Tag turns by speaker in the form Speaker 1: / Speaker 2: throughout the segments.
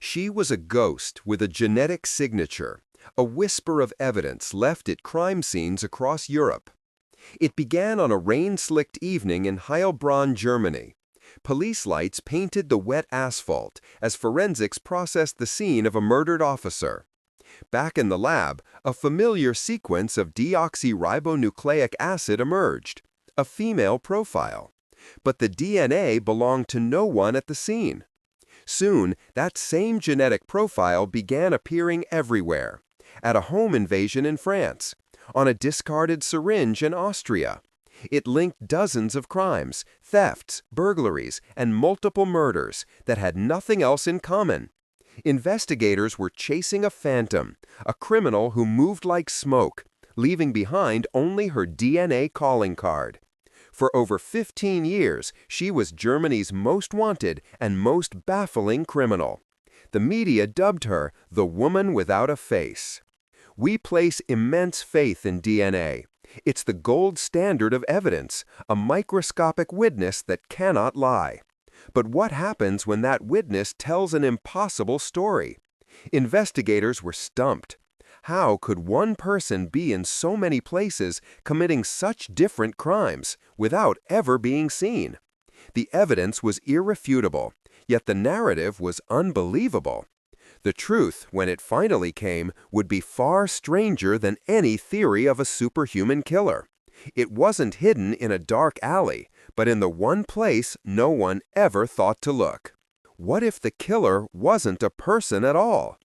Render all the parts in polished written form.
Speaker 1: She was a ghost with a genetic signature, a whisper of evidence left at crime scenes across Europe. It began on a rain-slicked evening in Heilbronn, Germany. Police lights painted the wet asphalt as forensics processed the scene of a murdered officer. Back in the lab, a familiar sequence of deoxyribonucleic acid emerged, a female profile. But the DNA belonged to no one at the scene. Soon, that same genetic profile began appearing everywhere. At a home invasion in France, on a discarded syringe in Austria. It linked dozens of crimes, thefts, burglaries, and multiple murders that had nothing else in common. Investigators were chasing a phantom, a criminal who moved like smoke, leaving behind only her DNA calling card. For over 15 years, she was Germany's most wanted and most baffling criminal. The media dubbed her the woman without a face. We place immense faith in DNA. It's the gold standard of evidence, a microscopic witness that cannot lie. But what happens when that witness tells an impossible story? Investigators were stumped. How could one person be in so many places committing such different crimes without ever being seen? The evidence was irrefutable, yet the narrative was unbelievable. The truth, when it finally came, would be far stranger than any theory of a superhuman killer. It wasn't hidden in a dark alley, but in the one place no one ever thought to look. What if the killer wasn't a person at all?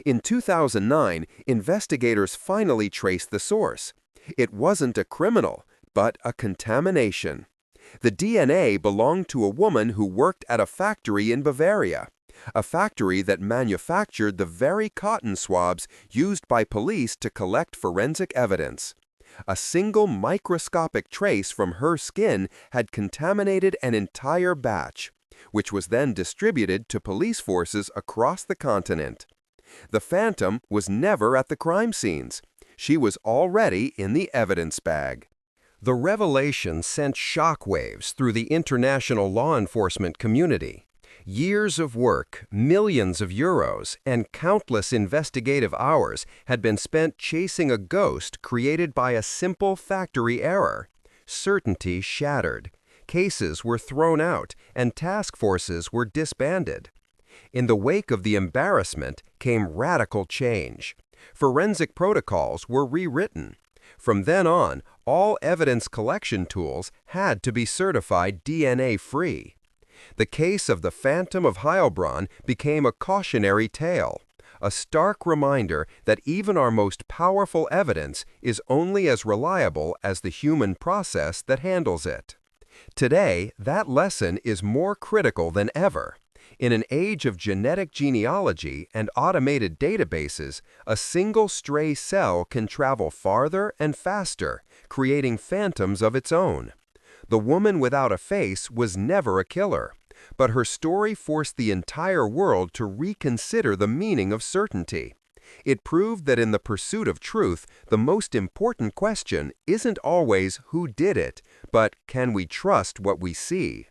Speaker 1: In 2009, investigators finally traced the source. It wasn't a criminal, but a contamination. The DNA belonged to a woman who worked at a factory in Bavaria, a factory that manufactured the very cotton swabs used by police to collect forensic evidence. A single microscopic trace from her skin had contaminated an entire batch, which was then distributed to police forces across the continent. The phantom was never at the crime scenes. She was already in the evidence bag. The revelation sent shockwaves through the international law enforcement community. Years of work, millions of euros, and countless investigative hours had been spent chasing a ghost created by a simple factory error. Certainty shattered. Cases were thrown out, and task forces were disbanded. In the wake of the embarrassment came radical change. Forensic protocols were rewritten. From then on, all evidence collection tools had to be certified DNA-free. The case of the Phantom of Heilbronn became a cautionary tale, a stark reminder that even our most powerful evidence is only as reliable as the human process that handles it. Today, that lesson is more critical than ever. In an age of genetic genealogy and automated databases, a single stray cell can travel farther and faster, creating phantoms of its own. The woman without a face was never a killer, but her story forced the entire world to reconsider the meaning of certainty. It proved that in the pursuit of truth, the most important question isn't always who did it, but can we trust what we see?